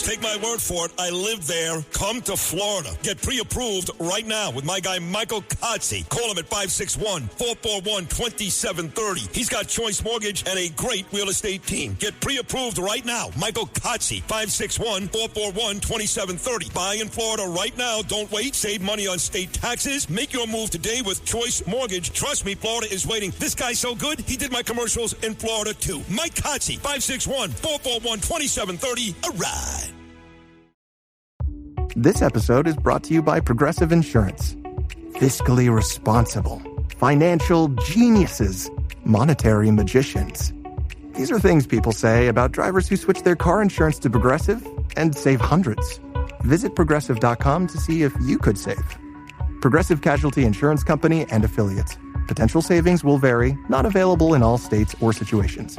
Take my word for it. I live there. Come to Florida. Get pre-approved right now with my guy Michael Kotze. Call him at 561-441-2730. He's got Choice Mortgage and a great real estate team. Get pre-approved right now. Michael Kotze, 561-441-2730. Buy in Florida right now. Don't wait. Save money on state taxes. Make your move today with Choice Mortgage. Trust me, Florida is waiting. This guy's so good, he did my commercials in Florida too. Mike Kotze, 561-441-2730. A ride. This episode is brought to you by Progressive Insurance. Fiscally responsible, financial geniuses, monetary magicians. These are things people say about drivers who switch their car insurance to Progressive and save hundreds. Visit Progressive.com to see if you could save. Progressive Casualty Insurance Company and Affiliates. Potential savings will vary, not available in all states or situations.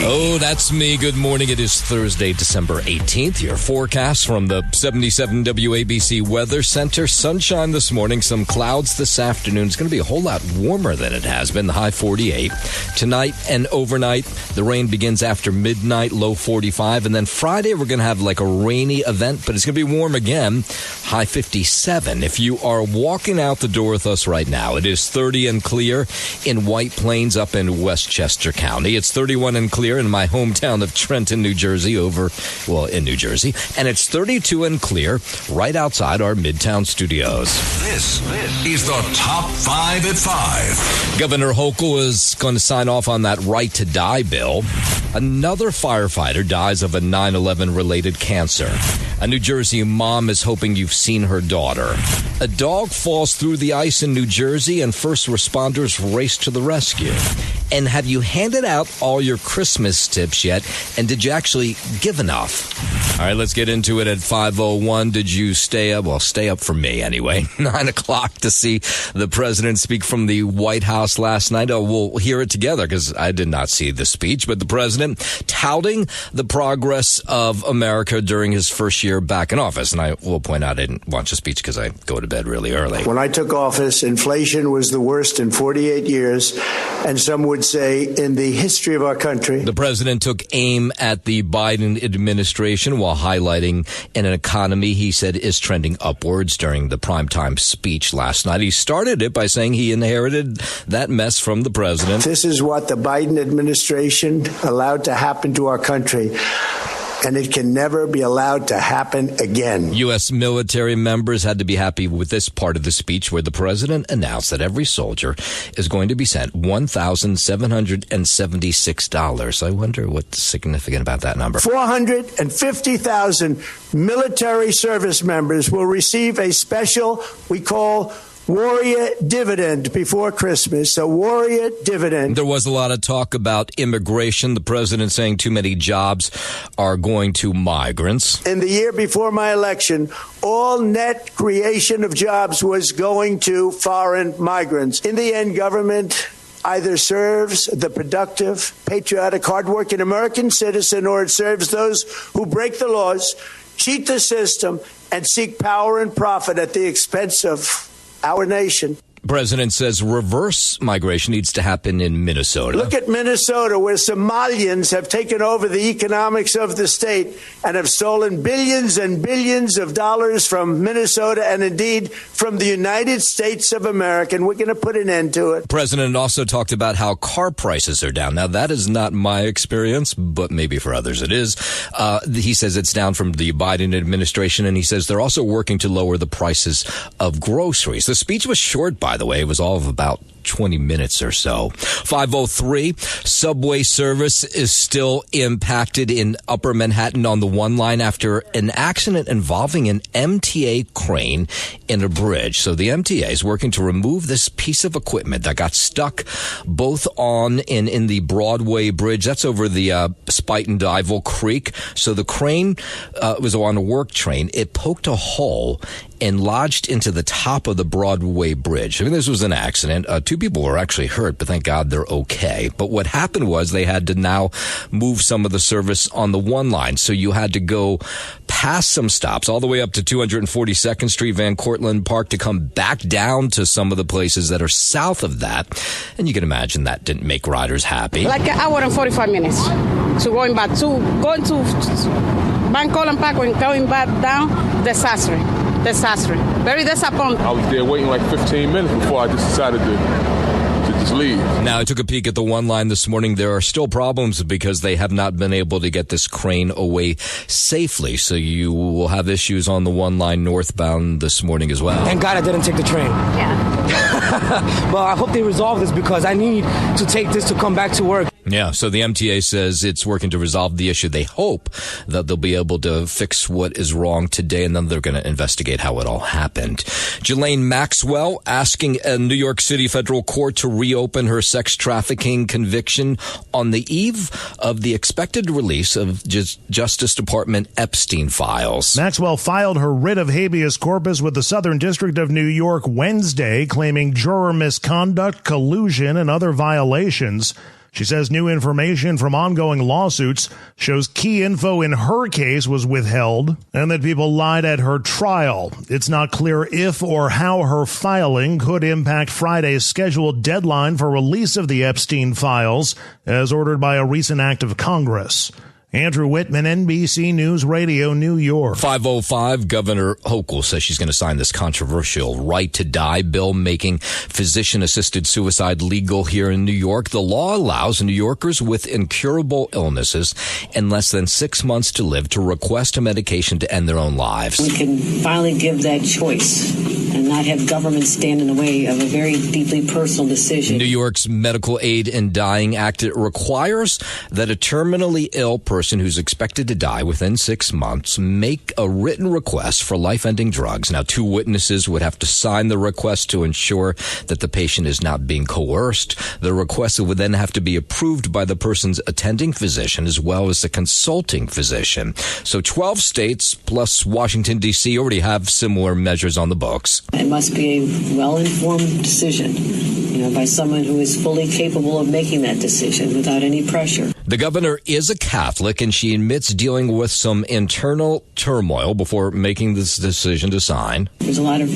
Oh, that's me. Good morning. It is Thursday, December 18th. Your forecast from the 77 WABC Weather Center. Sunshine this morning, some clouds this afternoon. It's going to be a whole lot warmer than it has been, the high 48. Tonight and overnight, the rain begins after midnight, low 45. And then Friday, we're going to have like a rainy event, but it's going to be warm again, high 57. If you are walking out the door with us right now, it is 30 and clear in White Plains up in Westchester County. It's 31 and clear in my hometown of Trenton, New Jersey, in New Jersey. And it's 32 and clear right outside our Midtown studios. This is the Top 5 at 5. Governor Hochul is going to sign off on that right to die bill. Another firefighter dies of a 9/11 related cancer. A New Jersey mom is hoping you've seen her daughter. A dog falls through the ice in New Jersey and first responders race to the rescue. And have you handed out all your Christmas tips yet? And did you actually give enough? All right, let's get into it at 5:01. Did you stay up? Well, stay up for me anyway. 9 o'clock to see the president speak from the White House last night. Oh, we'll hear it together because I did not see the speech. But the president touting the progress of America during his first year back in office. And I will point out I didn't watch the speech because I go to bed really early. When I took office, inflation was the worst in 48 years, and some would say in the history of our country. The president took aim at the Biden administration while highlighting an economy he said is trending upwards during the primetime speech last night. He started it by saying he inherited that mess from the president. This is what the Biden administration allowed to happen to our country, and it can never be allowed to happen again. U.S. military members had to be happy with this part of the speech where the president announced that every soldier is going to be sent $1,776. I wonder what's significant about that number. 450,000 military service members will receive a special, we call Warrior Dividend before Christmas, a Warrior Dividend. There was a lot of talk about immigration. The president saying too many jobs are going to migrants. In the year before my election, all net creation of jobs was going to foreign migrants. In the end, government either serves the productive, patriotic, hardworking American citizen, or it serves those who break the laws, cheat the system, and seek power and profit at the expense of our nation. President says reverse migration needs to happen in Minnesota. Look at Minnesota, where Somalians have taken over the economics of the state and have stolen billions and billions of dollars from Minnesota and indeed from the United States of America. And we're going to put an end to it. President also talked about how car prices are down. Now, that is not my experience, but maybe for others it is. He says it's down from the Biden administration, and he says they're also working to lower the prices of groceries. The speech was short, by the way. It was all of about 20 minutes or so. 5:03, subway service is still impacted in Upper Manhattan on the one line after an accident involving an MTA crane in a bridge. So the MTA is working to remove this piece of equipment that got stuck both on and in the Broadway bridge. That's over the Spuyten Duyvil Creek. So the crane was on a work train. It poked a hole and lodged into the top of the Broadway bridge. I mean, this was an accident. Two people were actually hurt, but thank God they're okay. But what happened was they had to now move some of the service on the one line. So you had to go past some stops all the way up to 242nd Street, Van Cortlandt Park, to come back down to some of the places that are south of that. And you can imagine that didn't make riders happy. Like an hour and 45 minutes. So going to Van Cortlandt Park and going back down, disaster. Very disappointing. I was there waiting like 15 minutes before I just decided to just leave. Now, I took a peek at the one line this morning. There are still problems because they have not been able to get this crane away safely. So you will have issues on the one line northbound this morning as well. Thank God I didn't take the train. Yeah. Well, I hope they resolve this because I need to take this to come back to work. Yeah, so the MTA says it's working to resolve the issue. They hope that they'll be able to fix what is wrong today, and then they're going to investigate how it all happened. Ghislaine Maxwell asking a New York City federal court to reopen her sex trafficking conviction on the eve of the expected release of Justice Department Epstein files. Maxwell filed her writ of habeas corpus with the Southern District of New York Wednesday, claiming juror misconduct, collusion, and other violations. She says new information from ongoing lawsuits shows key info in her case was withheld and that people lied at her trial. It's not clear if or how her filing could impact Friday's scheduled deadline for release of the Epstein files, as ordered by a recent act of Congress. Andrew Whitman, NBC News Radio, New York. 5:05, Governor Hochul says she's going to sign this controversial right to die bill, making physician-assisted suicide legal here in New York. The law allows New Yorkers with incurable illnesses and less than 6 months to live to request a medication to end their own lives. We can finally give that choice and not have government stand in the way of a very deeply personal decision. New York's Medical Aid in Dying Act, it requires that a terminally ill person who's expected to die within 6 months make a written request for life-ending drugs. Now, 2 witnesses would have to sign the request to ensure that the patient is not being coerced. The request would then have to be approved by the person's attending physician as well as the consulting physician. So 12 states plus Washington, D.C. already have similar measures on the books. It must be a well-informed decision, by someone who is fully capable of making that decision without any pressure. The governor is a Catholic, and she admits dealing with some internal turmoil before making this decision to sign. There's a lot of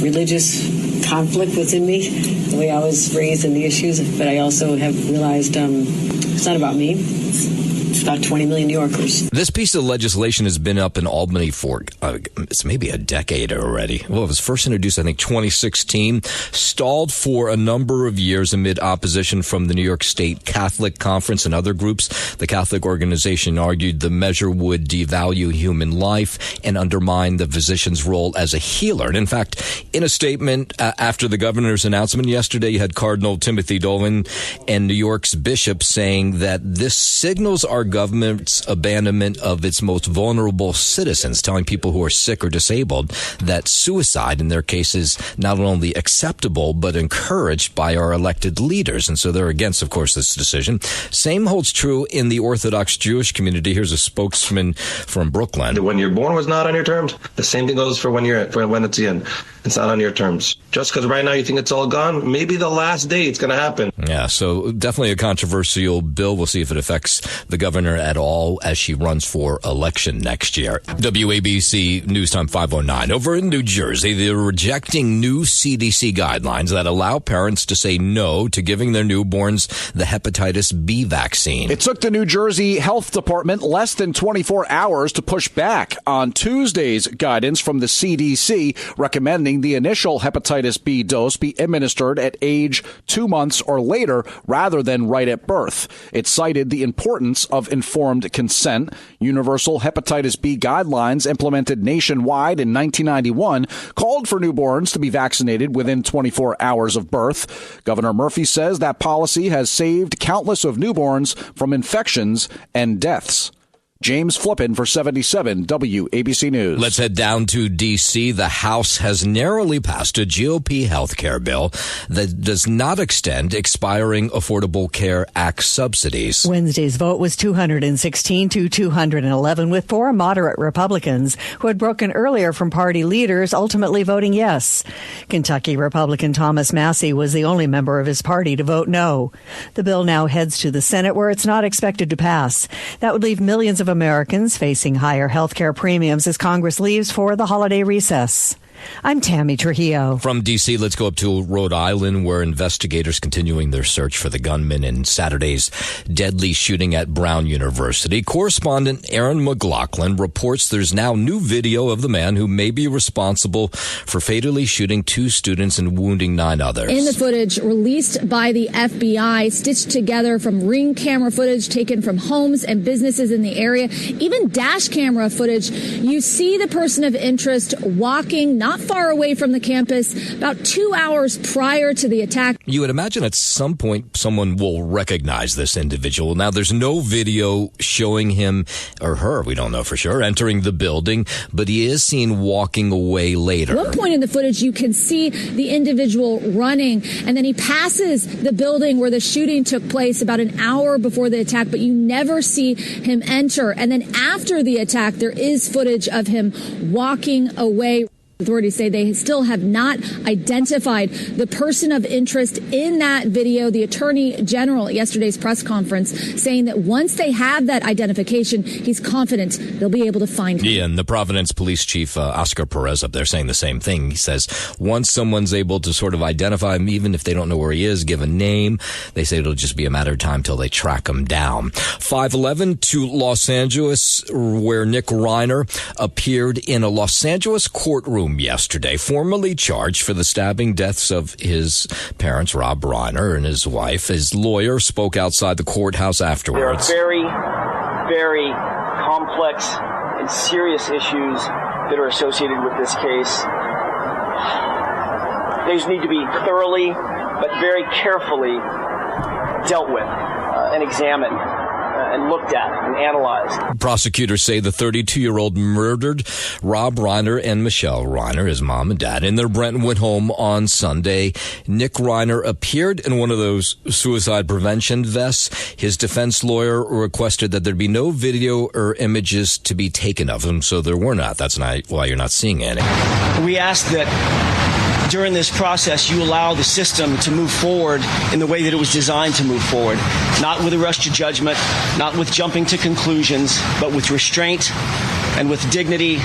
religious conflict within me, the way I was raised and the issues, but I also have realized it's not about me. It's about 20 million New Yorkers. This piece of legislation has been up in Albany for it's maybe a decade already. Well, it was first introduced, I think, 2016, stalled for a number of years amid opposition from the New York State Catholic Conference and other groups. The Catholic organization argued the measure would devalue human life and undermine the physician's role as a healer. And in fact, in a statement after the governor's announcement yesterday, you had Cardinal Timothy Dolan and New York's bishop saying that this signals our government's abandonment of its most vulnerable citizens, telling people who are sick or disabled that suicide in their case is not only acceptable but encouraged by our elected leaders. And so they're against, of course, this decision. Same holds true in the Orthodox Jewish community. Here's a spokesman from Brooklyn. When you're born was not on your terms. The same thing goes for when it's in. It's not on your terms. Just because right now you think it's all gone, maybe the last day it's going to happen. Yeah, so definitely a controversial bill. We'll see if it affects the governor at all as she runs for election next year. WABC News Time 5:09. Over in New Jersey, they're rejecting new CDC guidelines that allow parents to say no to giving their newborns the hepatitis B vaccine. It took the New Jersey Health Department less than 24 hours to push back on Tuesday's guidance from the CDC recommending the initial hepatitis B dose be administered at age 2 months or later rather than right at birth. It cited the importance of informed consent. Universal hepatitis B guidelines implemented nationwide in 1991 called for newborns to be vaccinated within 24 hours of birth. Governor Murphy says that policy has saved countless of newborns from infections and deaths. James Flippin for 77 WABC News. Let's head down to D.C. The House has narrowly passed a GOP health care bill that does not extend expiring Affordable Care Act subsidies. Wednesday's vote was 216 to 211, with 4 moderate Republicans who had broken earlier from party leaders ultimately voting yes. Kentucky Republican Thomas Massie was the only member of his party to vote no. The bill now heads to the Senate, where it's not expected to pass. That would leave millions of Americans facing higher health care premiums as Congress leaves for the holiday recess. I'm Tammy Trujillo. From D.C., let's go up to Rhode Island, where investigators continuing their search for the gunman in Saturday's deadly shooting at Brown University. Correspondent Aaron McLaughlin reports there's now new video of the man who may be responsible for fatally shooting 2 students and wounding 9 others. In the footage released by the FBI, stitched together from Ring camera footage taken from homes and businesses in the area, even dash camera footage, you see the person of interest walking not far away from the campus about 2 hours prior to the attack. You would imagine at some point someone will recognize this individual. Now, there's no video showing him or her, we don't know for sure, entering the building, but he is seen walking away later. At one point in the footage, you can see the individual running, and then he passes the building where the shooting took place about an hour before the attack, but you never see him enter. And then after the attack, there is footage of him walking away. Authorities say they still have not identified the person of interest in that video. The Attorney General at yesterday's press conference saying that once they have that identification, he's confident they'll be able to find him. Yeah, and the Providence Police Chief, Oscar Perez, up there saying the same thing. He says once someone's able to sort of identify him, even if they don't know where he is, give a name, they say it'll just be a matter of time till they track him down. 511 to Los Angeles, where Nick Reiner appeared in a Los Angeles courtroom yesterday, formally charged for the stabbing deaths of his parents, Rob Reiner, and his wife. His lawyer spoke outside the courthouse afterwards. There are very, very complex and serious issues that are associated with this case. These need to be thoroughly, but very carefully dealt with and examined. And looked at and analyzed. Prosecutors say the 32-year-old murdered Rob Reiner and Michelle Reiner, his mom and dad, in their Brentwood home on Sunday. Nick Reiner appeared in one of those suicide prevention vests. His defense lawyer requested that there be no video or images to be taken of him, so there were not. That's not why you're not seeing any. We ask that during this process, you allow the system to move forward in the way that it was designed to move forward, not with a rush to judgment, not with jumping to conclusions, but with restraint and with dignity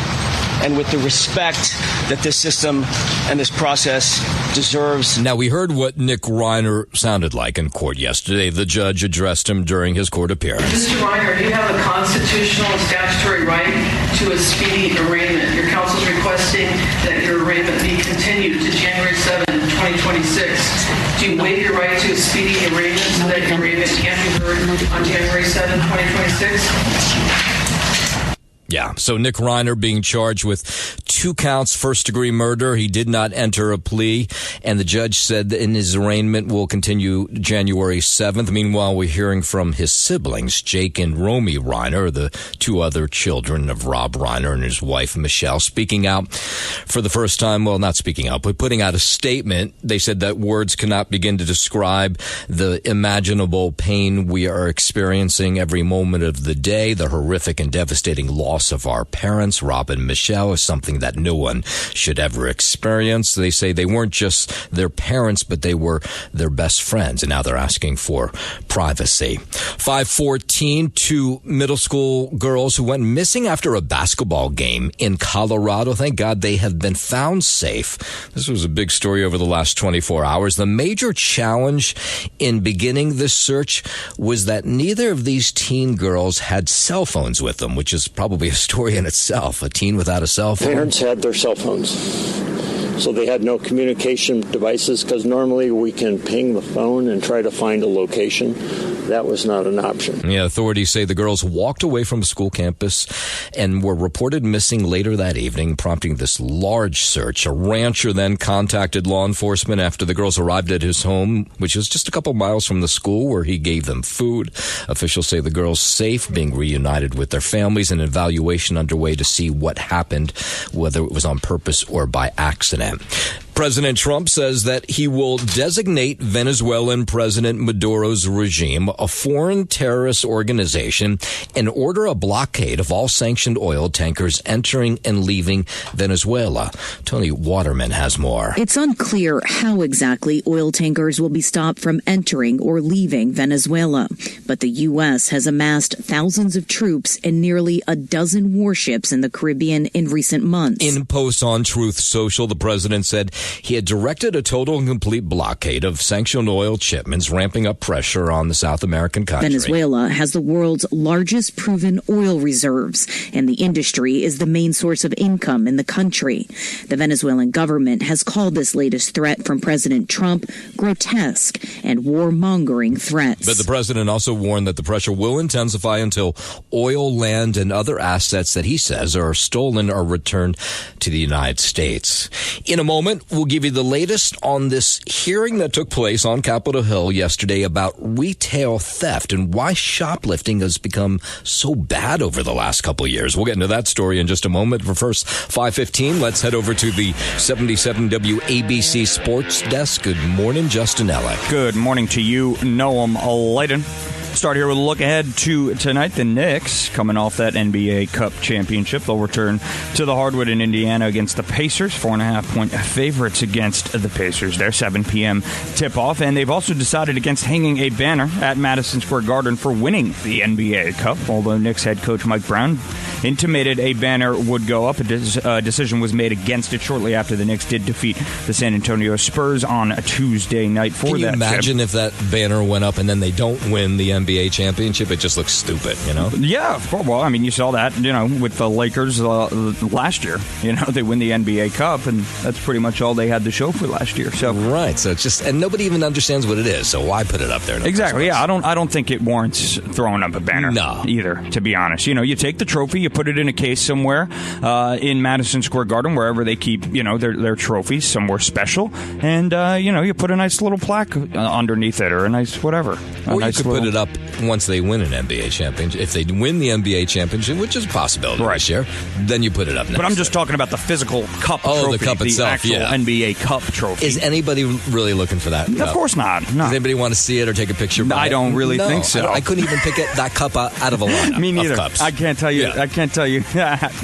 and with the respect that this system and this process deserves. Now, we heard what Nick Reiner sounded like in court yesterday. The judge addressed him during his court appearance. Mr. Reiner, do you have a constitutional and statutory right to a speedy arraignment? Your counsel is requesting that your arraignment be continued to January 7, 2026. Do you waive your right to a speedy arraignment so that your arraignment can be heard on January 7, 2026? Yeah, so Nick Reiner being charged with 2 counts, first-degree murder. He did not enter a plea, and the judge said that in his arraignment will continue January 7th. Meanwhile, we're hearing from his siblings, Jake and Romy Reiner, the 2 other children of Rob Reiner and his wife, Michelle, speaking out for the first time. Well, not speaking out, but putting out a statement. They said that words cannot begin to describe the imaginable pain we are experiencing every moment of the day. The horrific and devastating loss of our parents, Rob and Michelle, is something that no one should ever experience. They say they weren't just their parents, but they were their best friends, and now they're asking for privacy. 514, 2 middle school girls who went missing after a basketball game in Colorado. Thank God they have been found safe. This was a big story over the last 24 hours. The major challenge in beginning this search was that neither of these teen girls had cell phones with them, which is probably a story in itself. A teen without a cell phone. Parents had their cell phones, so they had no communication devices, because normally we can ping the phone and try to find a location. That was not an option. Yeah, authorities say the girls walked away from a school campus and were reported missing later that evening, prompting this large search. A rancher then contacted law enforcement after the girls arrived at his home, which was just a couple miles from the school, where he gave them food. Officials say the girls safe, being reunited with their families, and an evaluation underway to see what happened, whether it was on purpose or by accident. President Trump says that he will designate Venezuelan President Maduro's regime a foreign terrorist organization and order a blockade of all sanctioned oil tankers entering and leaving Venezuela. Tony Waterman has more. It's unclear how exactly oil tankers will be stopped from entering or leaving Venezuela, but the U.S. has amassed thousands of troops and nearly a dozen warships in the Caribbean in recent months. In posts on Truth Social, the president said he had directed a total and complete blockade of sanctioned oil shipments, ramping up pressure on the South American country. Venezuela has the world's largest proven oil reserves, and the industry is the main source of income in the country. The Venezuelan government has called this latest threat from President Trump grotesque and warmongering threats. But the president also warned that the pressure will intensify until oil, land, and other assets that he says are stolen or returned to the United States. In a moment, we'll give you the latest on this hearing that took place on Capitol Hill yesterday about retail theft and why shoplifting has become so bad over the last couple of years. We'll get into that story in just a moment. But first, 5:15, let's head over to the 77 WABC Sports Desk. Good morning, Justin Ellick. Good morning to you, Noam Layden. Start here with a look ahead to tonight. The Knicks, coming off that NBA Cup championship, they'll return to the hardwood in Indiana against the Pacers. 4.5-point favorites against the Pacers. Their 7 p.m. tip-off. And they've also decided against hanging a banner at Madison Square Garden for winning the NBA Cup, although Knicks head coach Mike Brown intimated a banner would go up. A decision was made against it shortly after the Knicks did defeat the San Antonio Spurs on a Tuesday night for that. Can you imagine if that banner went up and then they don't win the NBA championship? It just looks stupid, you know? Yeah, well, I mean, you saw that, you know, with the Lakers last year. You know, they win the NBA Cup, and that's pretty much all they had to show for last year. So right, so it's just, and nobody even understands what it is, so why put it up there? Exactly, yeah, I don't think it warrants throwing up a banner either, to be honest. You know, you take the trophy, you put it in a case somewhere in Madison Square Garden, wherever they keep, you know, their trophies, somewhere special, and, you know, you put a nice little plaque underneath it, or a nice whatever. Or you could put it up once they win an NBA championship. If they win the NBA championship, which is a possibility this year, then you put it up next. But I'm just talking about the physical cup trophy. The cup itself, the actual NBA Cup trophy. Is anybody really looking for that? Of course not. No. Does anybody want to see it or take a picture? I don't really think so. I couldn't even pick that cup out of a lineup. Me neither. Of cups. I can't tell you. Yeah. I can't tell you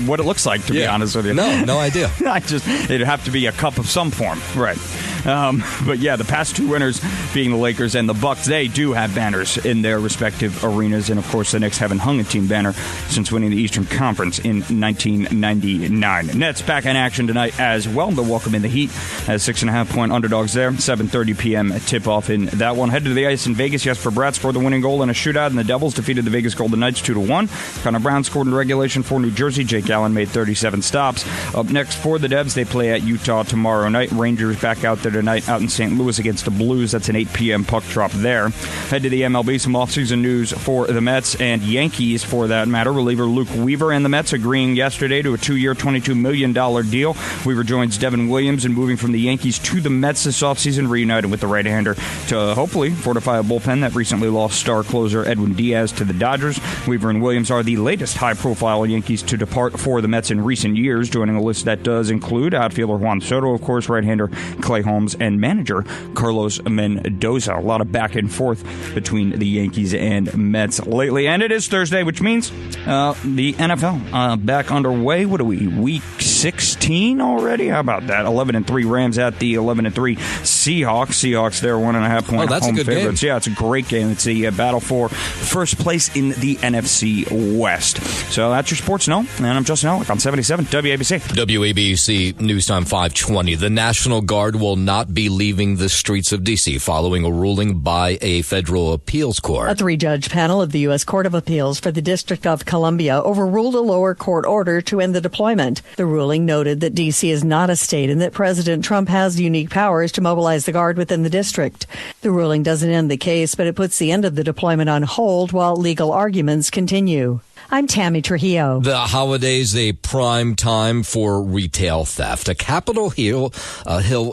what it looks like, to be honest with you. No idea. It'd have to be a cup of some form, right? But yeah, the past two winners being the Lakers and the Bucks, they do have banners in their respective arenas, and of course the Knicks haven't hung a team banner since winning the Eastern Conference in 1999. Nets back in action tonight as well. They'll welcome in the Heat as 6.5-point underdogs there. 7:30 p.m. tip-off in that one. Head to the ice in Vegas. Jesper Bratt scored the winning goal in a shootout, and the Devils defeated the Vegas Golden Knights 2-1. Connor Brown scored in regulation for New Jersey. Jake Allen made 37 stops. Up next for the Devs, they play at Utah tomorrow night. Rangers back out there tonight out in St. Louis against the Blues. That's an 8 p.m. puck drop there. Head to the MLB. Some offseason news for the Mets and Yankees, for that matter. Reliever Luke Weaver and the Mets agreeing yesterday to a 2-year, $22 million deal. Weaver joins Devin Williams in moving from the Yankees to the Mets this offseason, reunited with the right-hander to hopefully fortify a bullpen that recently lost star closer Edwin Diaz to the Dodgers. Weaver and Williams are the latest high-profile Yankees to depart for the Mets in recent years, joining a list that does include outfielder Juan Soto, of course, right-hander Clay Holmes, and manager Carlos Mendoza. A lot of back and forth between the Yankees and Mets lately. And it is Thursday, which means the NFL back underway. What are we, week 16 already? How about that? 11-3 Rams at the 11-3 Seahawks. Seahawks there, 1.5-point home favorites. Game. Yeah, it's a great game. It's the battle for first place in the NFC West. So that's your sports know. And I'm Justin Ellick on 77 WABC. WABC News Time 5:20. The National Guard will not be leaving the streets of D.C. following a ruling by a federal appeals court. A 3-judge panel of the U.S. Court of Appeals for the District of Columbia overruled a lower court order to end the deployment. The ruling noted that D.C. is not a state and that President Trump has unique powers to mobilize the Guard within the district. The ruling doesn't end the case, but it puts the end of the deployment on hold while legal arguments continue. I'm Tammy Trujillo. The holidays, a prime time for retail theft. A Capitol Hill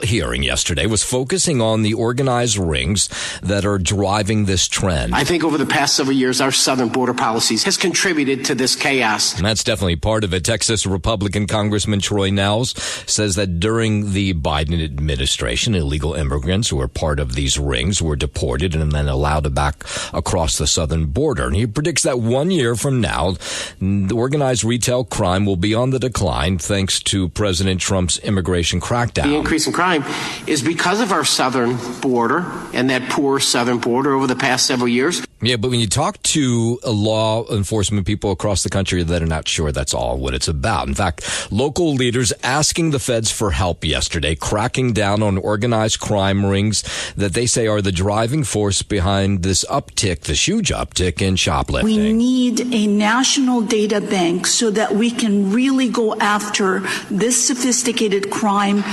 hearing yesterday was focusing on the organized rings that are driving this trend. I think over the past several years, our southern border policies has contributed to this chaos. And that's definitely part of it. Texas Republican Congressman Troy Nehls says that during the Biden administration, illegal immigrants who were part of these rings were deported and then allowed back across the southern border. And he predicts that 1 year from now, the organized retail crime will be on the decline thanks to President Trump's immigration crackdown. The increase in crime is because of our southern border and that poor southern border over the past several years. Yeah, but when you talk to law enforcement people across the country, they're not sure that's all what it's about. In fact, local leaders asking the feds for help yesterday, cracking down on organized crime rings that they say are the driving force behind this uptick, this huge uptick in shoplifting. We need a national data bank so that we can really go after this sophisticated crime.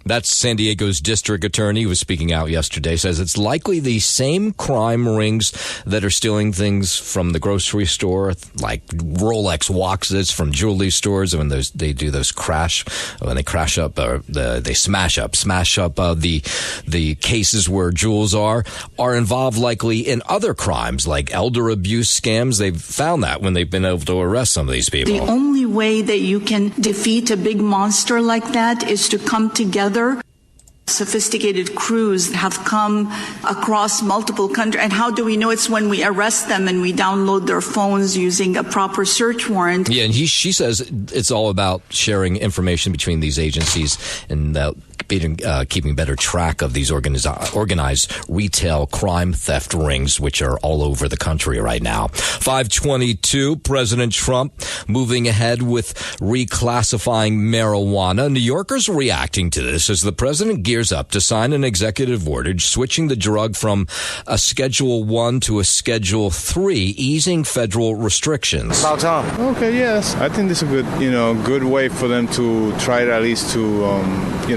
That's San Diego's district attorney who was speaking out yesterday, says it's likely the same crime rings that are stealing things from the grocery store, like Rolex watches from jewelry stores, when they do those when they crash up, or they smash up the cases where jewels are involved likely in other crimes like elder abuse scams. They've found that when they've been able to arrest some of these people. The only way that you can defeat a big monster like that is to come together. Sophisticated crews have come across multiple countries. And how do we know? It's when we arrest them and we download their phones using a proper search warrant. Yeah, and she says it's all about sharing information between these agencies and keeping better track of these organized retail crime theft rings, which are all over the country right now. 522, President Trump moving ahead with reclassifying marijuana. New Yorkers reacting to this as the president gears up to sign an executive order switching the drug from a Schedule 1 to a Schedule 3, easing federal restrictions. About time. Okay, yes. I think this is a good way for them to try at least to,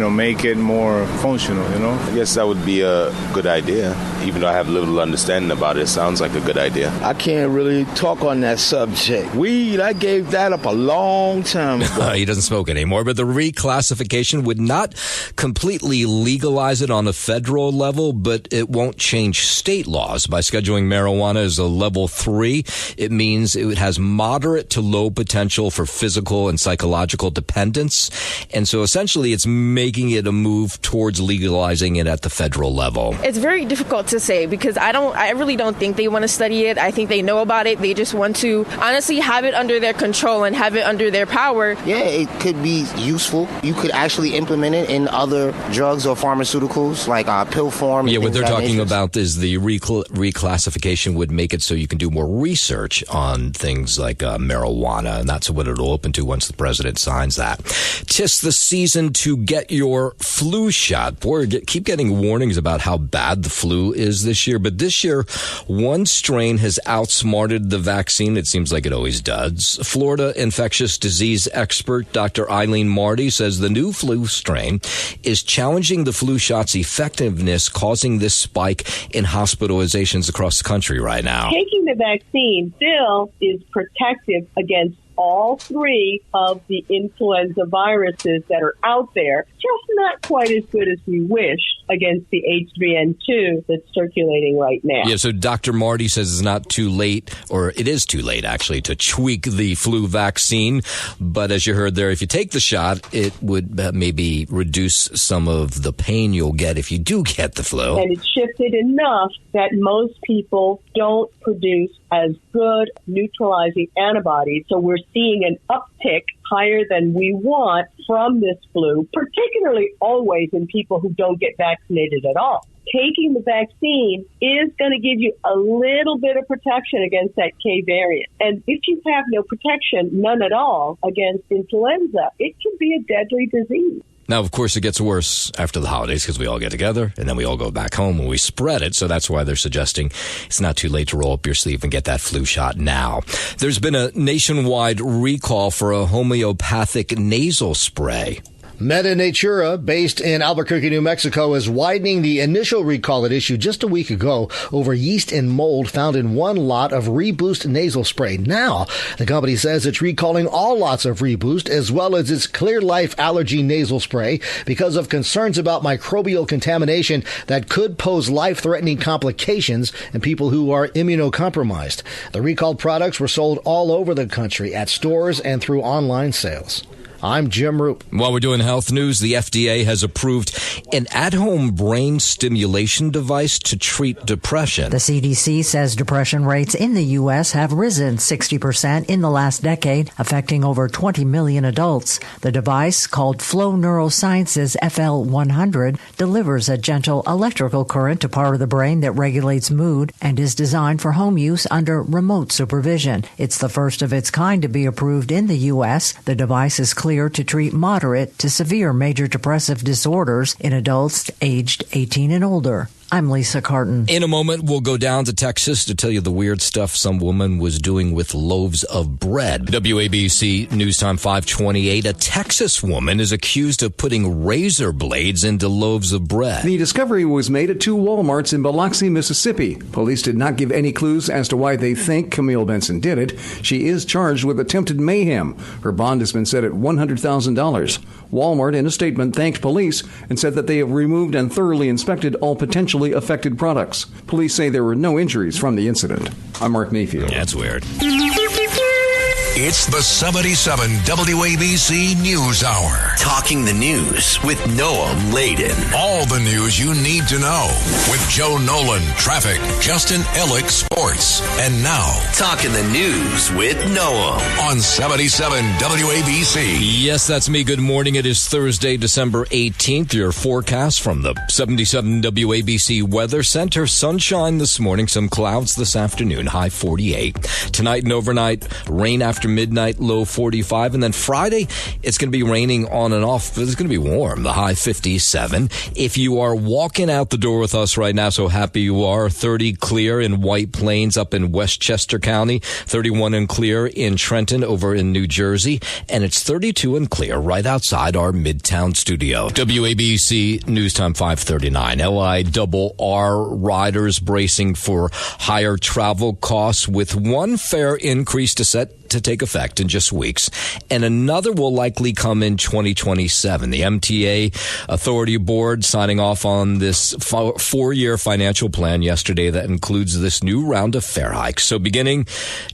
make it more functional, I guess that would be a good idea. Even though I have little understanding about it, it sounds like a good idea. I can't really talk on that subject. I gave that up a long time ago. He doesn't smoke anymore, but the reclassification would not completely legalize it on a federal level, but it won't change state laws. By scheduling marijuana as a level 3, it means it has moderate to low potential for physical and psychological dependence. And so essentially it's making it a move towards legalizing it at the federal level. It's very difficult to say because I really don't think they want to study it. I think they know about it. They just want to honestly have it under their control and have it under their power. Yeah, it could be useful. You could actually implement it in other drugs or pharmaceuticals like pill form. Yeah, what they're talking about is the reclassification would make it so you can do more research on things like marijuana, and that's what it'll open to once the president signs that. 'Tis the season to get your flu shot. Boy, keep getting warnings about how bad the flu is this year, but this year, one strain has outsmarted the vaccine. It seems like it always does. Florida infectious disease expert Dr. Eileen Marty says the new flu strain is challenging the flu shot's effectiveness, causing this spike in hospitalizations across the country right now. Taking the vaccine still is protective against all 3 of the influenza viruses that are out there, just not quite as good as we wish against the H3N2 that's circulating right now. Yeah, so Dr. Marty says it's not too late, or it is too late actually, to tweak the flu vaccine. But as you heard there, if you take the shot, it would maybe reduce some of the pain you'll get if you do get the flu. And it's shifted enough that most people don't produce as good neutralizing antibodies. So we're seeing an uptick higher than we want from this flu, particularly always in people who don't get vaccinated at all. Taking the vaccine is going to give you a little bit of protection against that K variant. And if you have no protection, none at all, against influenza, it can be a deadly disease. Now, of course, it gets worse after the holidays because we all get together and then we all go back home and we spread it. So that's why they're suggesting it's not too late to roll up your sleeve and get that flu shot now. There's been a nationwide recall for a homeopathic nasal spray. Meta Natura, based in Albuquerque, New Mexico, is widening the initial recall it issued just a week ago over yeast and mold found in one lot of Reboost nasal spray. Now, the company says it's recalling all lots of Reboost as well as its Clear Life allergy nasal spray because of concerns about microbial contamination that could pose life-threatening complications in people who are immunocompromised. The recalled products were sold all over the country at stores and through online sales. I'm Jim Roop. While we're doing health news, the FDA has approved an at-home brain stimulation device to treat depression. The CDC says depression rates in the U.S. have risen 60% in the last decade, affecting over 20 million adults. The device, called Flow Neuroscience's FL100, delivers a gentle electrical current to part of the brain that regulates mood and is designed for home use under remote supervision. It's the first of its kind to be approved in the U.S. The device is clear to treat moderate to severe major depressive disorders in adults aged 18 and older. I'm Lisa Carton. In a moment, we'll go down to Texas to tell you the weird stuff some woman was doing with loaves of bread. WABC News Time 528. A Texas woman is accused of putting razor blades into loaves of bread. The discovery was made at two Walmarts in Biloxi, Mississippi. Police did not give any clues as to why they think Camille Benson did it. She is charged with attempted mayhem. Her bond has been set at $100,000. Walmart, in a statement, thanked police and said that they have removed and thoroughly inspected all potentially affected products. Police say there were no injuries from the incident. I'm Mark Mayfield. That's weird. It's the 77 WABC News Hour. Talking the news with Noam Laden. All the news you need to know with Joe Nolan, traffic, Justin Ellick, sports. And now, Talking the news with Noam on 77 WABC. Yes, that's me. Good morning. It is Thursday, December 18th. Your forecast from the 77 WABC Weather Center. Sunshine this morning, some clouds this afternoon, high 48. Tonight and overnight, rain after midnight, low 45. And then Friday, it's going to be raining on and off, but it's going to be warm, the high 57. If you are walking out the door with us right now, so happy you are, 30 clear in White Plains up in Westchester County, 31 and clear in Trenton over in New Jersey, and it's 32 and clear right outside our Midtown studio. WABC News Time 539. LIRR riders bracing for higher travel costs with one fare increase to take effect in just weeks, and another will likely come in 2027. The MTA Authority Board signing off on this four-year financial plan yesterday that includes this new round of fare hikes. So beginning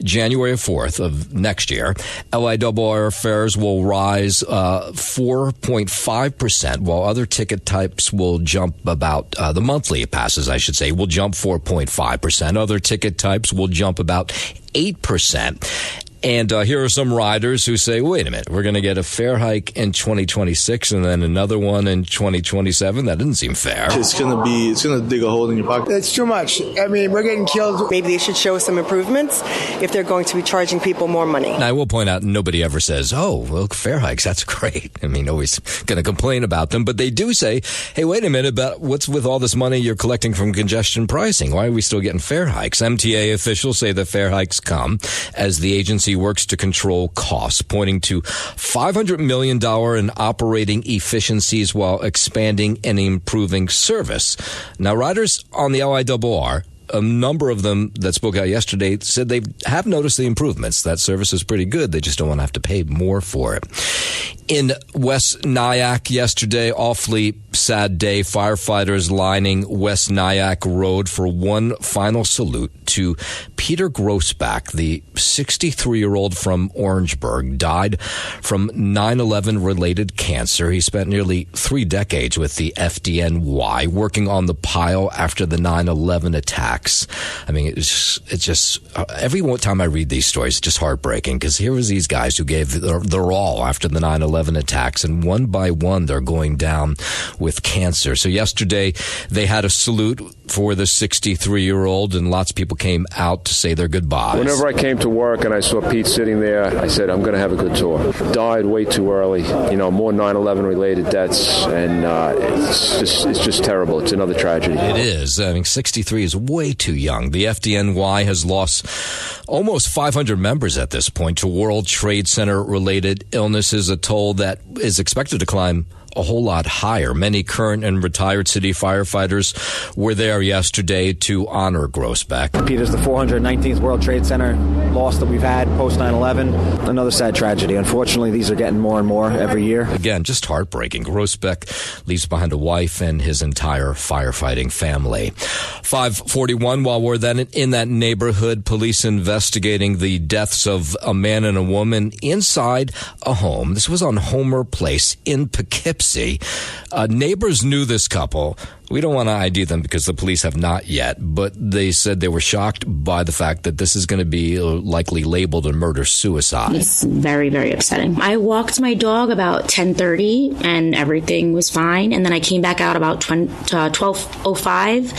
January 4th of next year, LIRR fares will rise 4.5%, while other ticket types will jump about, the monthly passes, I should say, will jump 4.5%. Other ticket types will jump about 8%. And here are some riders who say, wait a minute, we're going to get a fare hike in 2026 and then another one in 2027. That doesn't seem fair. It's going to dig a hole in your pocket. It's too much. I mean, we're getting killed. Maybe they should show some improvements if they're going to be charging people more money. Now, I will point out, nobody ever says, oh, well, fare hikes, that's great. I mean, always going to complain about them. But they do say, hey, wait a minute, about what's with all this money you're collecting from congestion pricing? Why are we still getting fare hikes? MTA officials say the fare hikes come as the agency works to control costs, pointing to $500 million in operating efficiencies while expanding and improving service. Now, riders on the LIRR, a number of them that spoke out yesterday said they have noticed the improvements. That service is pretty good. They just don't want to have to pay more for it. In West Nyack yesterday, awfully sad day. Firefighters lining West Nyack Road for one final salute to Peter Grossback, the 63-year-old from Orangeburg, died from 9/11 related cancer. He spent nearly 3 decades with the FDNY working on the pile after the 9/11 attacks. I mean, it's just every time I read these stories, it's just heartbreaking because here was these guys who gave their all after the 9/11 attacks, and one by one they're going down with cancer. So yesterday they had a salute for the 63-year-old, and lots of people came out to say their goodbyes. Whenever I came to work and I saw Pete sitting there, I said, I'm going to have a good tour. Died way too early. More 9/11 related deaths, and it's just terrible. It's another tragedy. It is. I mean, 63 is way way too young. The FDNY has lost almost 500 members at this point to World Trade Center-related illnesses, a toll that is expected to climb a whole lot higher. Many current and retired city firefighters were there yesterday to honor Groesbeck. Peter's the 419th World Trade Center loss that we've had post 9/11. Another sad tragedy. Unfortunately, these are getting more and more every year. Again, just heartbreaking. Groesbeck leaves behind a wife and his entire firefighting family. 5:41, while we're then in that neighborhood, police investigating the deaths of a man and a woman inside a home. This was on Homer Place in Poughkeepsie. Neighbors knew this couple. We don't want to ID them because the police have not yet, but they said they were shocked by the fact that this is going to be likely labeled a murder-suicide. It's very, very upsetting. I walked my dog about 10:30 and everything was fine. And then I came back out about 12:05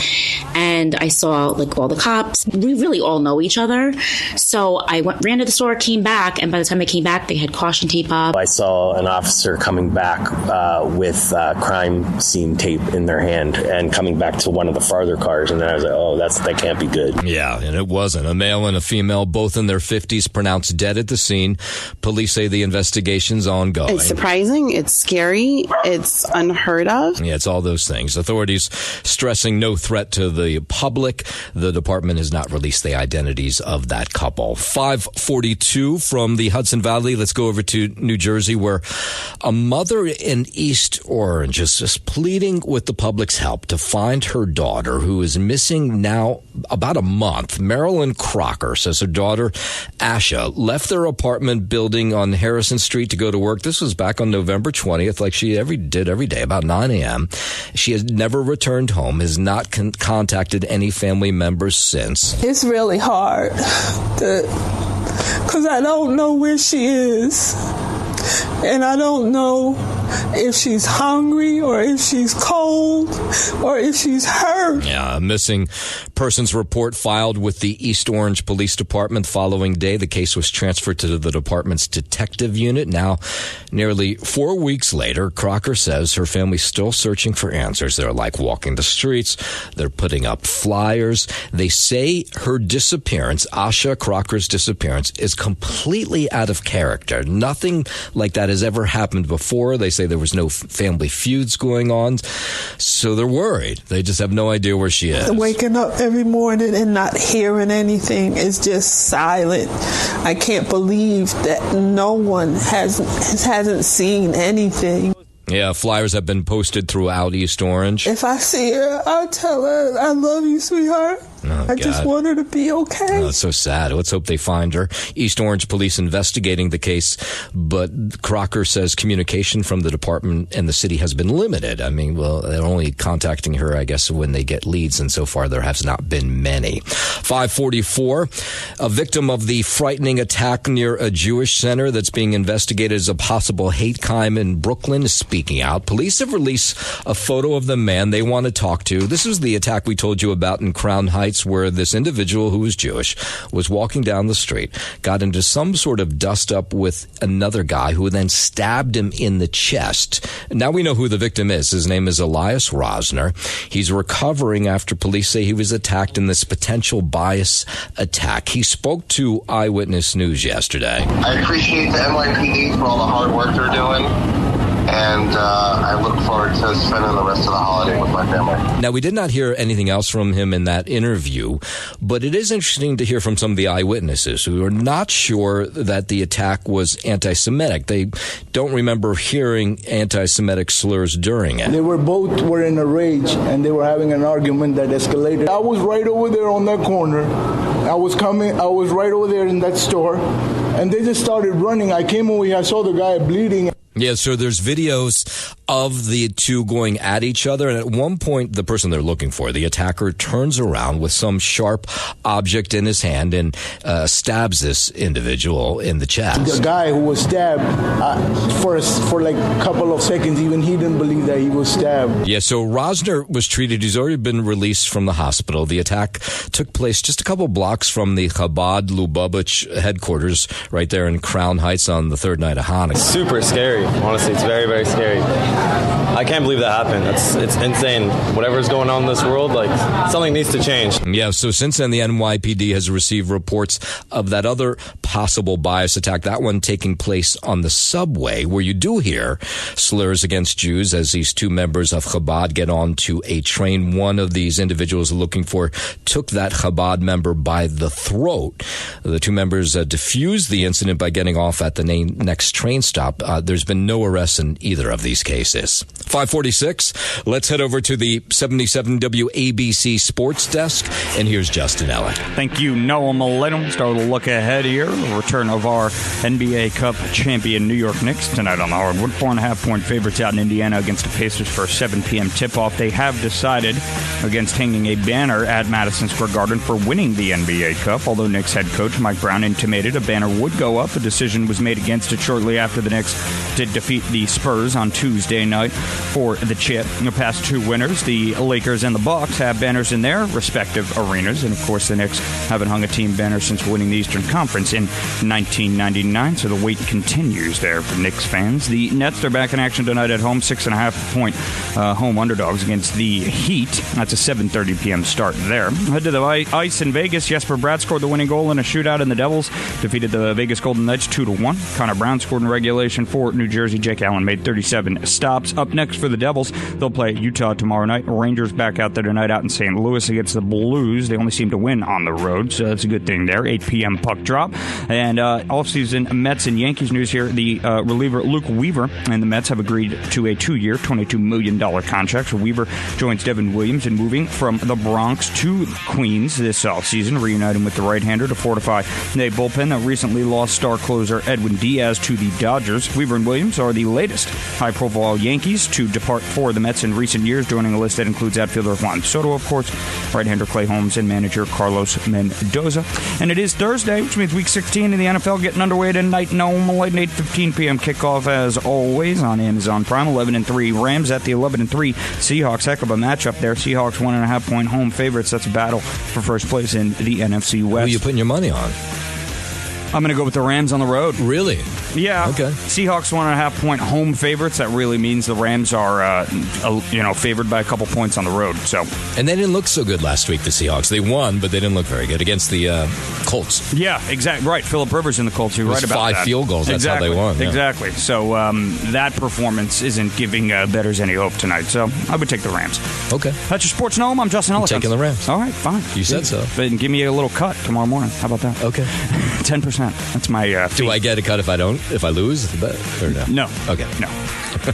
and I saw like all the cops. We really all know each other. So I ran to the store, came back, and by the time I came back, they had caution tape up. I saw an officer coming back with crime scene tape in their hand and coming back to one of the farther cars, and then I was like, oh, that can't be good. Yeah, and it wasn't. A male and a female, both in their 50s, pronounced dead at the scene. Police say the investigation's ongoing. It's surprising, it's scary, it's unheard of. Yeah, it's all those things. Authorities stressing no threat to the public. The department has not released the identities of that couple. 5:42 from the Hudson Valley. Let's go over to New Jersey, where a mother in East Orange is just pleading with the public's help to find her daughter, who is missing now about a month. Marilyn Crocker says her daughter, Asha, left their apartment building on Harrison Street to go to work. This was back on November 20th, like she did every day, about 9 a.m. She has never returned home, has not contacted any family members since. It's really hard because I don't know where she is. And I don't know if she's hungry or if she's cold or if she's hurt. Yeah, a missing persons report filed with the East Orange Police Department following day. The case was transferred to the department's detective unit. Now, nearly 4 weeks later, Crocker says her family's still searching for answers. They're like walking the streets. They're putting up flyers. They say her disappearance, Asha Crocker's disappearance, is completely out of character. Nothing like that has ever happened before. They say there was no family feuds going on, so they're worried. They just have no idea where she is. Waking up every morning and not hearing anything is just silent. I can't believe that no one hasn't seen anything. Yeah, flyers have been posted throughout East Orange. If I see her, I'll tell her, I love you, sweetheart. Oh, I just want her to be okay. Oh, it's so sad. Let's hope they find her. East Orange police investigating the case, but Crocker says communication from the department and the city has been limited. I mean, well, they're only contacting her, I guess, when they get leads, and so far there has not been many. 5:44, a victim of the frightening attack near a Jewish center that's being investigated as a possible hate crime in Brooklyn is speaking out. Police have released a photo of the man they want to talk to. This was the attack we told you about in Crown Heights, where this individual who was Jewish was walking down the street, got into some sort of dust-up with another guy who then stabbed him in the chest. Now we know who the victim is. His name is Elias Rosner. He's recovering after police say he was attacked in this potential bias attack. He spoke to Eyewitness News yesterday. I appreciate the NYPD for all the hard work they're doing. And I look forward to spending the rest of the holiday with my family. Now, we did not hear anything else from him in that interview, but it is interesting to hear from some of the eyewitnesses who are not sure that the attack was anti-Semitic. They don't remember hearing anti-Semitic slurs during it. They were in a rage, and they were having an argument that escalated. I was right over there on that corner. I was right over there in that store, and they just started running. I came over here, I saw the guy bleeding. Yeah, so there's videos of the two going at each other, and at one point, the person they're looking for, the attacker, turns around with some sharp object in his hand and stabs this individual in the chest. The guy who was stabbed, for like a couple of seconds, even he didn't believe that he was stabbed. Yeah, so Rosner was treated. He's already been released from the hospital. The attack took place just a couple blocks from the Chabad Lubavitch headquarters right there in Crown Heights on the third night of Hanukkah. Super scary. Honestly, it's very, very scary. I can't believe that happened. It's insane. Whatever's going on in this world, like, something needs to change. Yeah, so since then, the NYPD has received reports of that other possible bias attack, that one taking place on the subway, where you do hear slurs against Jews as these two members of Chabad get onto a train. One of these individuals looking for took that Chabad member by the throat. The two members diffused the incident by getting off at the next train stop. There's been no arrests in either of these cases. 5:46. Let's head over to the 77 WABC Sports Desk, and here's Justin Ellick. Thank you, Noah Miletum. Start a look ahead here. The return of our NBA Cup champion New York Knicks tonight on the hardwood. 4.5-point favorites out in Indiana against the Pacers for a 7 p.m. tip-off. They have decided against hanging a banner at Madison Square Garden for winning the NBA Cup. Although Knicks head coach Mike Brown intimated a banner would go up, a decision was made against it shortly after the Knicks did defeat the Spurs on Tuesday night for the chip. The past two winners, the Lakers and the Bucks, have banners in their respective arenas. And, of course, the Knicks haven't hung a team banner since winning the Eastern Conference in 1999. So the wait continues there for Knicks fans. The Nets, they're back in action tonight at home, 6.5-point home underdogs against the Heat. That's a 7:30 p.m. start there. Head to the ice in Vegas. Jesper Bratt scored the winning goal in a shootout, and the Devils defeated the Vegas Golden Knights 2-1. Connor Brown scored in regulation for New Jersey. Jake Allen made 37 stops. Up next for the Devils, they'll play Utah tomorrow night. Rangers back out there tonight out in St. Louis against the Blues. They only seem to win on the road, so that's a good thing there. 8 p.m. puck drop. And offseason Mets and Yankees news here. The reliever Luke Weaver and the Mets have agreed to a 2-year, $22 million contract. So Weaver joins Devin Williams in moving from the Bronx to Queens this offseason, reuniting with the right-hander to fortify the bullpen that recently lost star closer Edwin Diaz to the Dodgers. Weaver and Williams are the latest high-profile Yankees to depart for the Mets in recent years, joining a list that includes outfielder Juan Soto, of course, right-hander Clay Holmes, and manager Carlos Mendoza. And it is Thursday, which means Week 16 in the NFL getting underway tonight. Late 8:15 p.m. kickoff, as always, on Amazon Prime. 11-3 Rams at the 11-3 Seahawks. Heck of a matchup there. Seahawks 1.5-point home favorites. That's a battle for first place in the NFC West. Who are you putting your money on? I'm going to go with the Rams on the road. Really? Yeah. Okay. Seahawks 1.5-point home favorites. That really means the Rams are, favored by a couple points on the road. So. And they didn't look so good last week, the Seahawks. They won, but they didn't look very good against the Colts. Yeah, exactly. Right. Phillip Rivers in the Colts. You're right about that. 5 field goals. That's exactly. how they won. Yeah. Exactly. So that performance isn't giving bettors any hope tonight. So I would take the Rams. Okay. That's your Sports Gnome. I'm Justin Ellis. Taking the Rams. All right, fine. You said so. But give me a little cut tomorrow morning. How about that? Okay. 10%. That's my fee. Do I get a cut if I lose? Or no? No. Okay. No. You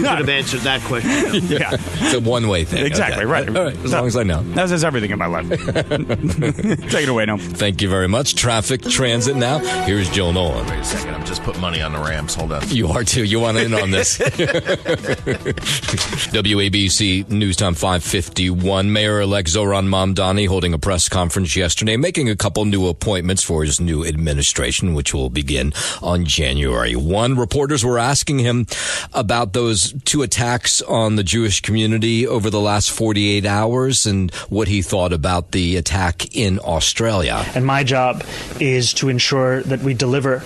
could have answered that question. Yeah. It's a one-way thing. Exactly, okay. right. All right, as long as I know. That says everything in my life. Take it away, Noam. Thank you very much. Traffic, transit now. Here's Joe Nolan. Wait a second. I'm just putting money on the Rams. Hold on. You are too. You want in on this. WABC News Time 5:51. Mayor-elect Zoran Mamdani holding a press conference yesterday, making a couple new appointments for his new administration, which will begin on January 1. Reporters were asking him about those 2 attacks on the Jewish community over the last 48 hours and what he thought about the attack in Australia. And my job is to ensure that we deliver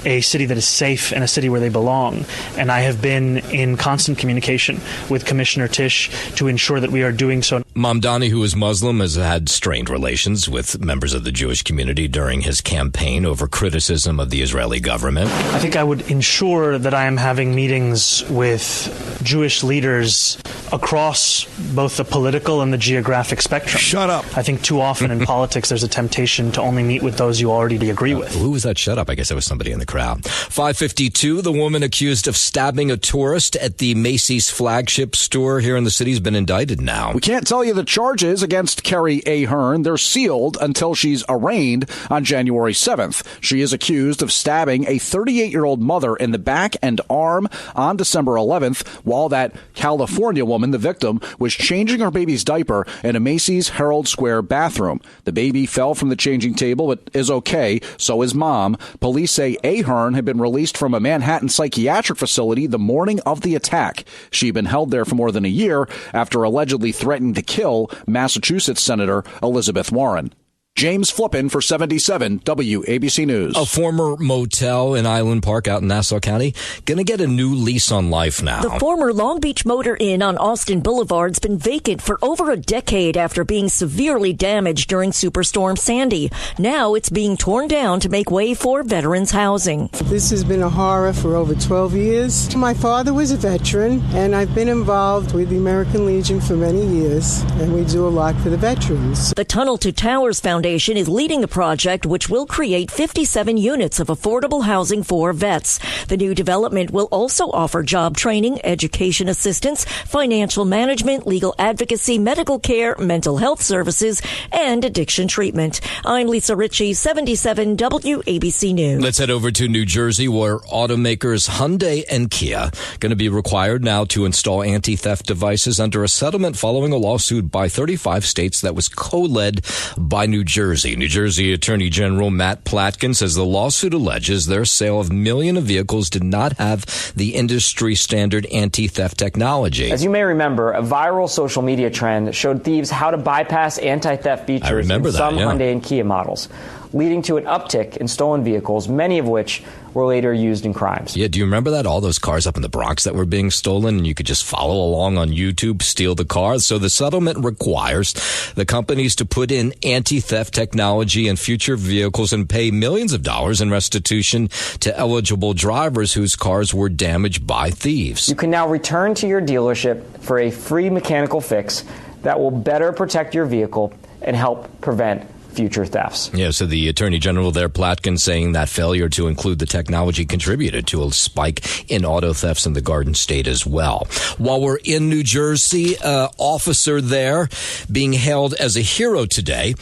a city that is safe and a city where they belong. And I have been in constant communication with Commissioner Tisch to ensure that we are doing so. Mamdani, who is Muslim, has had strained relations with members of the Jewish community during his campaign over criticism of the Israeli government. I think I would ensure that I am having meetings with Jewish leaders across both the political and the geographic spectrum. Shut up. I think too often in politics there's a temptation to only meet with those you already agree with. Who was that? Shut up. I guess it was somebody in the crowd. 5:52, the woman accused of stabbing a tourist at the Macy's flagship store here in the city has been indicted now. We can't tell you the charges against Carrie Ahern. They're sealed until she's arraigned on January 7th. She is accused of stabbing a 38-year-old mother in the back and arm on December 11th while that California woman, the victim, was changing her baby's diaper in a Macy's Herald Square bathroom. The baby fell from the changing table but is okay. So is mom. Police say Ahern had been released from a Manhattan psychiatric facility the morning of the attack. She'd been held there for more than a year after allegedly threatening to kill Massachusetts Senator Elizabeth Warren. James Flippin for 77 WABC News. A former motel in Island Park out in Nassau County going to get a new lease on life now. The former Long Beach Motor Inn on Austin Boulevard's been vacant for over a decade after being severely damaged during Superstorm Sandy. Now it's being torn down to make way for veterans housing. This has been a horror for over 12 years. My father was a veteran, and I've been involved with the American Legion for many years, and we do a lot for the veterans. The Tunnel to Towers Foundation is leading the project, which will create 57 units of affordable housing for vets. The new development will also offer job training, education assistance, financial management, legal advocacy, medical care, mental health services, and addiction treatment. I'm Lisa Ritchie, 77 WABC News. Let's head over to New Jersey, where automakers Hyundai and Kia going to be required now to install anti-theft devices under a settlement following a lawsuit by 35 states that was co-led by New Jersey. New Jersey Attorney General Matt Platkin says the lawsuit alleges their sale of millions of vehicles did not have the industry standard anti-theft technology. As you may remember, a viral social media trend showed thieves how to bypass anti-theft features in some Hyundai and Kia models, leading to an uptick in stolen vehicles, many of which were later used in crimes. Yeah, do you remember that? All those cars up in the Bronx that were being stolen, and you could just follow along on YouTube, steal the cars. So the settlement requires the companies to put in anti-theft technology in future vehicles and pay millions of dollars in restitution to eligible drivers whose cars were damaged by thieves. You can now return to your dealership for a free mechanical fix that will better protect your vehicle and help prevent future thefts. Yeah, so the Attorney General there, Platkin, saying that failure to include the technology contributed to a spike in auto thefts in the Garden State as well. While we're in New Jersey, officer there being hailed as a hero today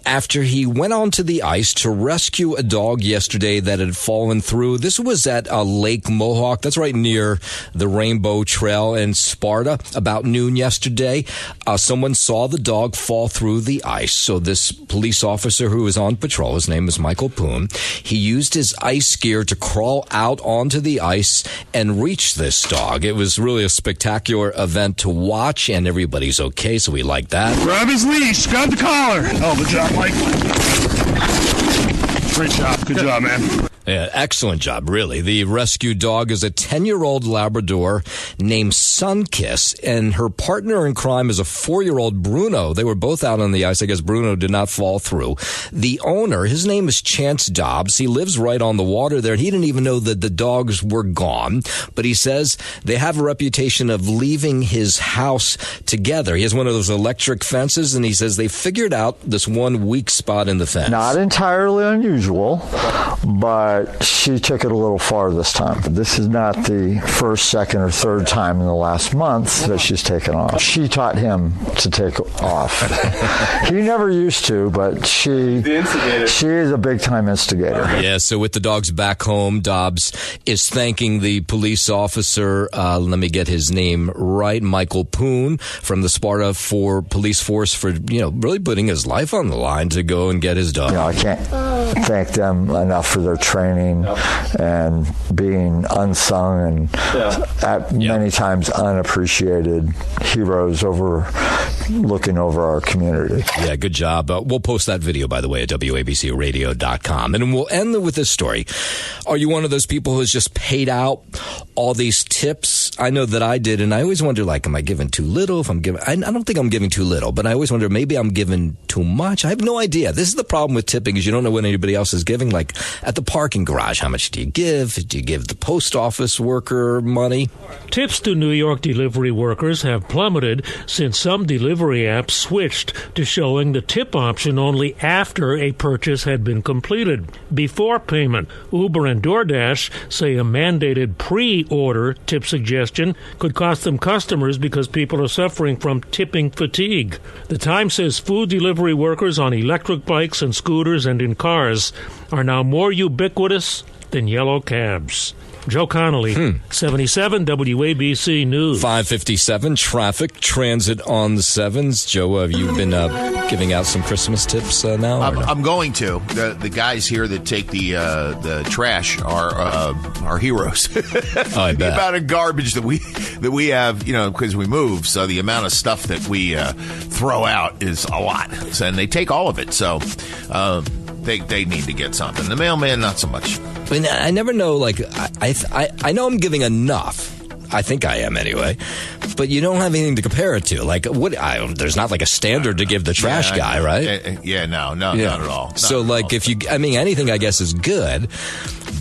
after he went onto the ice to rescue a dog yesterday that had fallen through. This was at Lake Mohawk. That's right near the Rainbow Trail in Sparta. About noon yesterday, someone saw the dog fall through the ice. So this police officer who was on patrol, his name is Michael Poon, he used his ice gear to crawl out onto the ice and reach this dog. It was really a spectacular event to watch, and everybody's okay, so we like that. Grab his leash, grab the collar. Oh, good job, Mike. Great job. Good job, man. Yeah, excellent job, really. The rescued dog is a 10-year-old Labrador named Sunkiss, and her partner in crime is a 4-year-old Bruno. They were both out on the ice. I guess Bruno did not fall through. The owner, his name is Chance Dobbs. He lives right on the water there, and he didn't even know that the dogs were gone. But he says they have a reputation of leaving his house together. He has one of those electric fences, and he says they figured out this one weak spot in the fence. Not entirely unusual, but she took it a little far this time. This is not the first, second, or third time in the last month that she's taken off. She taught him to take off. He never used to, but she is a big-time instigator. Yeah, so with the dogs back home, Dobbs is thanking the police officer, let me get his name right, Michael Poon from the Sparta police force for, really putting his life on the line to go and get his dog. I can't thank them enough for their training and being unsung and many times unappreciated heroes looking over our community. Yeah, good job. We'll post that video, by the way, at WABCRadio.com. And we'll end with this story. Are you one of those people who's just paid out all these tips? I know that I did, and I always wonder, am I giving too little? I don't think I'm giving too little, but I always wonder, maybe I'm giving too much. I have no idea. This is the problem with tipping, is you don't know what anybody else is giving. Like at the parking garage, how much do you give? Do you give the post office worker money? Tips to New York delivery workers have plummeted since some delivery apps switched to showing the tip option only after a purchase had been completed. Before payment, Uber and DoorDash say a mandated pre-order tip suggestion could cost them customers because people are suffering from tipping fatigue. The Times says food delivery workers on electric bikes and scooters and in cars are now more ubiquitous than yellow cabs. Joe Connolly, 77 WABC News. 5:57 traffic, transit on the 7s. Joe, have you been giving out some Christmas tips now? I'm going to. The guys here that take the trash are heroes. I bet. The amount of garbage that we have, because we move, so the amount of stuff that we throw out is a lot, and they take all of it. So they need to get something. The mailman, not so much. I mean, I never know. Like, I know I'm giving enough. I think I am anyway, but you don't have anything to compare it to. Like, there's not like a standard to give the trash guy, right? No, not at all. So, like, anything I guess is good,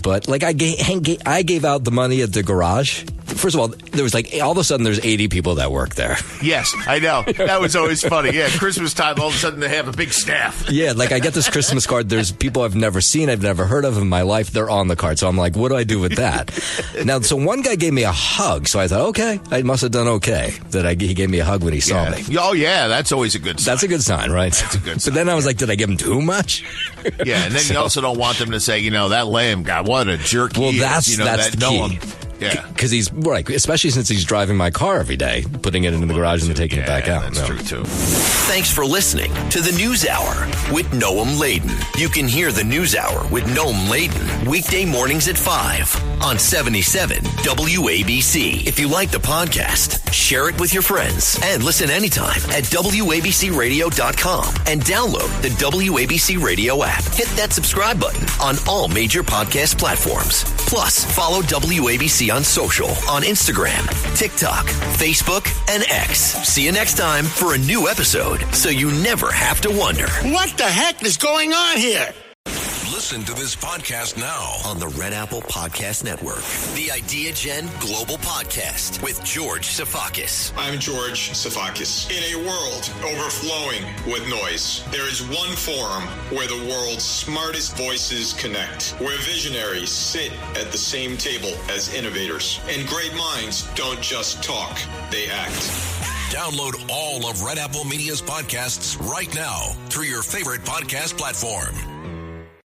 but like I gave out the money at the garage. First of all, there was all of a sudden there's 80 people that work there. Yes, I know. That was always funny. Yeah, Christmas time, all of a sudden they have a big staff. Yeah, like I get this Christmas card. There's people I've never seen, I've never heard of in my life. They're on the card. So I'm like, what do I do with that? Now, so one guy gave me a hug. So I thought, okay, I must have done okay that he gave me a hug when he saw me. Oh, yeah, that's always a good sign. That's a good sign, right? That's a good sign. But then I was like, did I give him too much? Yeah, and then you also don't want them to say, that lame guy, what a jerk he is. That's the key. Yeah. Because he's right, especially since he's driving my car every day, putting it into the garage and then taking it back out. That's true, too. Thanks for listening to the News Hour with Noam Laden. You can hear the News Hour with Noam Laden weekday mornings at 5 on 77 WABC. If you like the podcast, share it with your friends and listen anytime at WABCRadio.com and download the WABC Radio app. Hit that subscribe button on all major podcast platforms. Plus, follow WABC on social on Instagram, TikTok, Facebook, and X. See you next time for a new episode so you never have to wonder. What the heck is going on here? Listen to this podcast now on the Red Apple Podcast Network. The Idea Gen Global Podcast with George Sifakis. I'm George Sifakis. In a world overflowing with noise, there is one forum where the world's smartest voices connect, where visionaries sit at the same table as innovators, and great minds don't just talk, they act. Download all of Red Apple Media's podcasts right now through your favorite podcast platform.